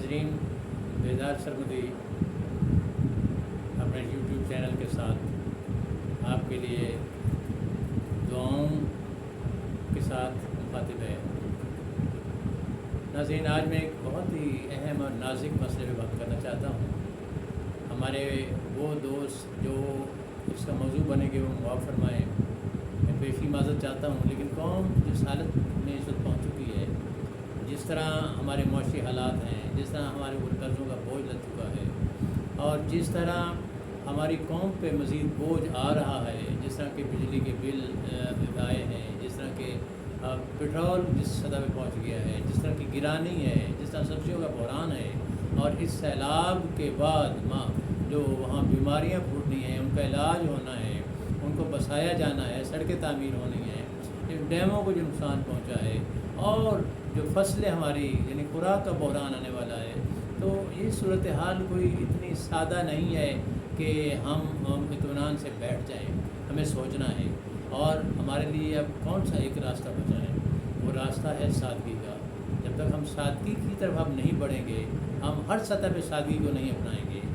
नाजरीन, बेदार सरमदी अपने यूट्यूब चैनल के साथ आपके लिए दुआओं के साथ मुखातिब है। नाज़रीन, आज मैं एक बहुत ही अहम और नाजुक मसले पर बात करना चाहता हूँ। हमारे वो दोस्त जो इसका मौजू बनेंगे वो मुआफ़ फरमाएँ। मैं पेशी माज़रत चाहता हूँ, लेकिन कौम जिस हालत में इस वक्त पहुँच चुकी है, जिस तरह हमारे मौशी हालात हैं, जिस तरह हमारे ऊपर कर्ज़ों का बोझ लग चुका है और जिस तरह हमारी कौम पे मज़ीद बोझ आ रहा है, जिस तरह के बिजली के बिल आए हैं, जिस तरह के पेट्रोल जिस सतह पे पहुंच गया है, जिस तरह की गिरानी है, जिस तरह सब्जियों का बहरान है, और इस सैलाब के बाद जो वहाँ बीमारियाँ फूटनी हैं, उनका इलाज होना है, उनको बसाया जाना है, सड़कें तामीर होनी हैं, डैमों को जो नुकसान पहुँचा है और जो फसलें हमारी यानी खुराक का बहरान आने वाला है, तो ये सूरत हाल कोई इतनी सादा नहीं है कि हम इत्मीनान से बैठ जाएं। हमें सोचना है और हमारे लिए अब कौन सा एक रास्ता बचा है, वो रास्ता है सादगी का। जब तक हम सादगी की तरफ हम नहीं बढ़ेंगे, हम हर सतह पे सादगी को नहीं अपनाएंगे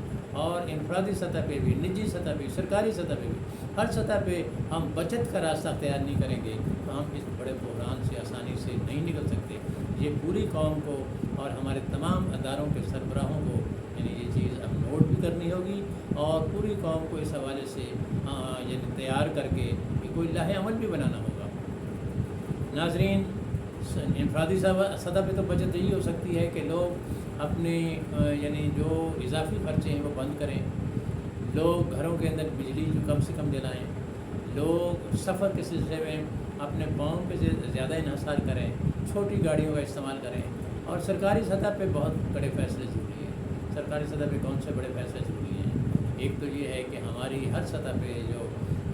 और इनफरादी सतह पे भी, निजी सतह पे, सरकारी सतह पे भी, हर सतह पे हम बचत का रास्ता तैयार नहीं करेंगे तो हम इस बड़े बहरान से आसानी से नहीं निकल सकते। ये पूरी कौम को और हमारे तमाम अदारों के सरबराहों को यानी ये चीज़ अब नोट भी करनी होगी और पूरी कौम को इस हवाले से यानी तैयार करके कोई लाहे अमल भी बनाना होगा। नाजरीन, इनफरादी सतह पे तो बचत यही हो सकती है कि लोग अपने यानी जो इजाफी खर्चे हैं वो बंद करें, लोग घरों के अंदर बिजली जो कम से कम जलाएँ, लोग सफ़र के सिलसिले में अपने पाँव पे ज़्यादा इन्हसार करें, छोटी गाड़ियों का इस्तेमाल करें और सरकारी सतह पे बहुत बड़े फ़ैसले ज़रूरी हैं। सरकारी सतह पे कौन से बड़े फ़ैसले ज़रूरी हैं? एक तो ये है कि हमारी हर सतह पे जो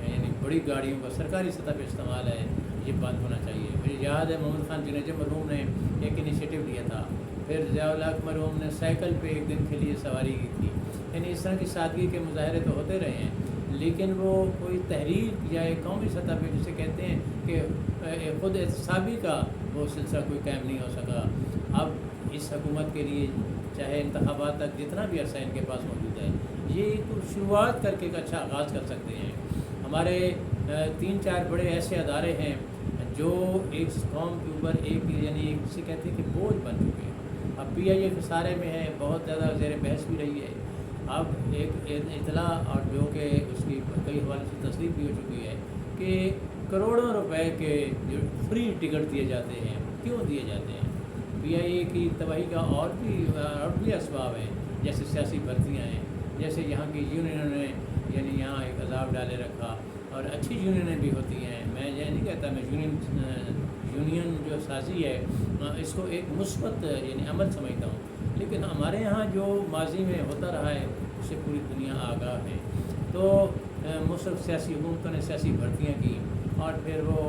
यानी बड़ी गाड़ियों का सरकारी सतह पे इस्तेमाल है, ये बंद होना चाहिए। मुझे याद है मोहम्मद खान जुनैजो मरहूम ने एक इनिशिएटिव लिया था, फिर ज़िया-उल हक मरहूम ने साइकिल पे एक दिन के लिए सवारी की थी। यानी इस तरह की सादगी के मुजाहरे तो होते रहे हैं, लेकिन वो कोई तहरीक या एक कौमी सतह पे जिसे कहते हैं कि ख़ुद एहतसाबी का वो सिलसिला कोई कायम नहीं हो सका। अब इस हुकूमत के लिए चाहे इंतखाबात तक जितना भी अरसा इनके पास मौजूद है, ये तो शुरुआत करके एक अच्छा आगाज़ कर सकते हैं। हमारे 3-4 बड़े ऐसे अदारे हैं जो एक कौम के ऊपर एक यानी एक जिसे कहते हैं कि बोझ बन चुके हैं। अब PIA खसारे में है, बहुत ज़्यादा ज़ेर बहस भी रही है। अब एक इतला और जो कि उसकी कई हवाले से तस्दीक भी हो चुकी है कि करोड़ों रुपए के जो फ्री टिकट दिए जाते हैं, क्यों दिए जाते हैं? PIA की तबाही का और भी असबाब हैं, जैसे सियासी भर्तियाँ हैं, जैसे यहाँ की यूनियनों ने यानी यहाँ एक अजाब डाले रखा और अच्छी यूनियनें भी होती हैं। मैं ये नहीं कहता, मैं यूनियन जो साजी है इसको एक मुस्बत यानी अमल समझता हूँ, लेकिन हमारे यहाँ जो माजी में होता रहा है उससे पूरी दुनिया आगाह है। तो मुसल्फ सियासी हुकूमतों ने सियासी भर्तियाँ की और फिर वो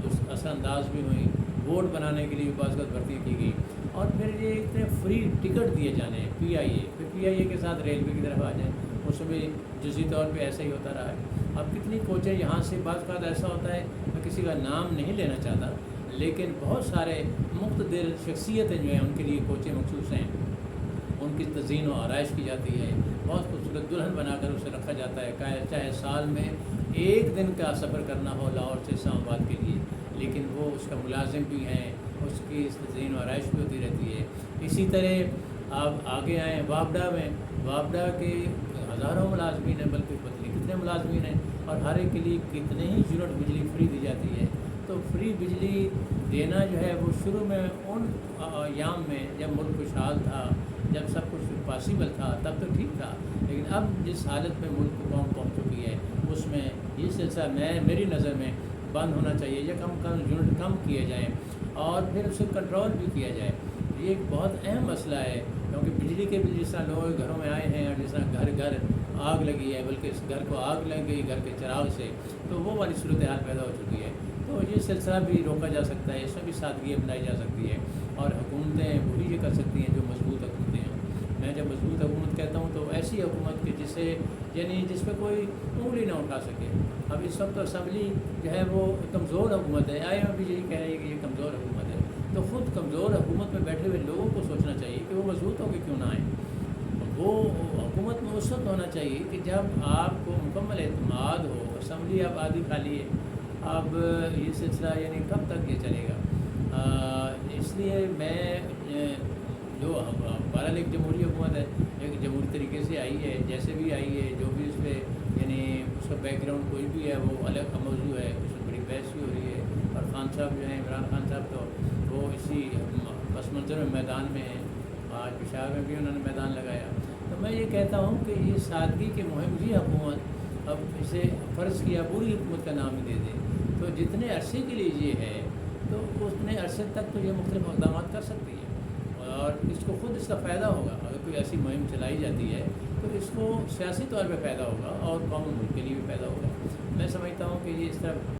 उस असरअंदाज भी हुई, वोट बनाने के लिए बाज़ भर्तियाँ की गई और फिर ये इतने फ्री टिकट दिए जाने हैं PIA, फिर PIA के साथ रेलवे की तरफ आ जाए, उसमें जुज़ी तौर पे ऐसा ही होता रहा है। अब कितनी कोचें यहाँ से बाज़ ऐसा होता है, मैं किसी का नाम नहीं लेना चाहता, लेकिन बहुत सारे मुख्तलिफ़ शख्सियतें जो हैं उनके लिए कोचें मखसूस हैं, उनकी तज़ीन व आराइश की जाती है, बहुत खूबसूरत दुल्हन बनाकर उसे रखा जाता है, चाहे साल में एक दिन का सफ़र करना हो लाहौर से इस्लामाबाद के लिए, लेकिन वो उसका मुलाजिम भी हैं, उसकी तज़ीन व आराइश भी होती रहती है। इसी तरह आप आगे आएँ वापडा में, वापडा के हज़ारों मुलाजमीन हैं, बल्कि पता नहीं कितने मुलाजमीन हैं और हर एक के लिए कितने ही यूनिट बिजली फ्री दी जाती है। तो फ्री बिजली देना जो है वो शुरू में उन अयाम में जब मुल्क खुशहाल था, जब सब कुछ पॉसिबल था, तब तो ठीक था, लेकिन अब जिस हालत में मुल्क को कौम पहुँच चुकी है उसमें ये सिलसिला मेरी नज़र में बंद होना चाहिए या कम यूनिट कम किए जाएँ और फिर उसे कंट्रोल भी किया जाए। ये एक बहुत अहम मसला है, क्योंकि बिजली के बिल जिस तरह लोग घरों में आए हैं और जिस तरह घर घर आग लगी है, बल्कि इस घर को आग लग गई घर के चिराग से, तो वो वाली सूरत हाल पैदा हो चुकी है। तो ये सिलसिला भी रोका जा सकता है, इसमें भी सादगी अपनाई जा सकती है और हुकूमतें वही ये कर सकती हैं जो मजबूत हुकूमतें हैं। मैं जब मजबूत हुकूमत कहता हूँ तो ऐसी हुकूमत कि जिसे यानी जिस पर कोई उंगली ना उठा सके। अब इस वक्त तो असम्बली जो है वो कमज़ोर हुकूमत है, IMF भी यही कह रही है कि ये कमज़ोर हुकूमत है। تو خود کمزور حکومت میں بیٹھے ہوئے لوگوں کو سوچنا چاہیے کہ وہ مضبوط ہو کے کیوں نہ آئیں۔ وہ حکومت میں اس وقت ہونا چاہیے کہ جب آپ کو مکمل اعتماد ہو، اسمبلی اب آدھی خالی ہے، اب یہ سلسلہ یعنی کب تک یہ چلے گا؟ اس لیے میں جو بہرحال ایک جمہوری حکومت ہے، ایک جمہوری طریقے سے آئی ہے، جیسے بھی آئی ہے، جو بھی اس پہ یعنی اس کا بیک گراؤنڈ کوئی بھی ہے وہ الگ کا موضوع ہے، اس میں بڑی بحث بھی ہو رہی ہے، اور خان صاحب جو ہیں عمران خان صاحب تو وہ اسی پس منظر میں میدان میں ہیں، آج پشاور میں بھی انہوں نے میدان لگایا۔ تو میں یہ کہتا ہوں کہ یہ سادگی کے مہم جی حکومت اب اسے فرض کیا پوری حکومت کا نام ہی دے دے، تو جتنے عرصے کے لیے یہ ہے تو اتنے عرصے تک تو یہ مختلف اقدامات کر سکتی ہے، اور اس کو خود اس کا فائدہ ہوگا۔ اگر کوئی ایسی مہم چلائی جاتی ہے تو اس کو سیاسی طور پہ فائدہ ہوگا اور قوم و ملک کے لیے بھی فائدہ ہوگا۔ میں سمجھتا ہوں کہ یہ اس طرح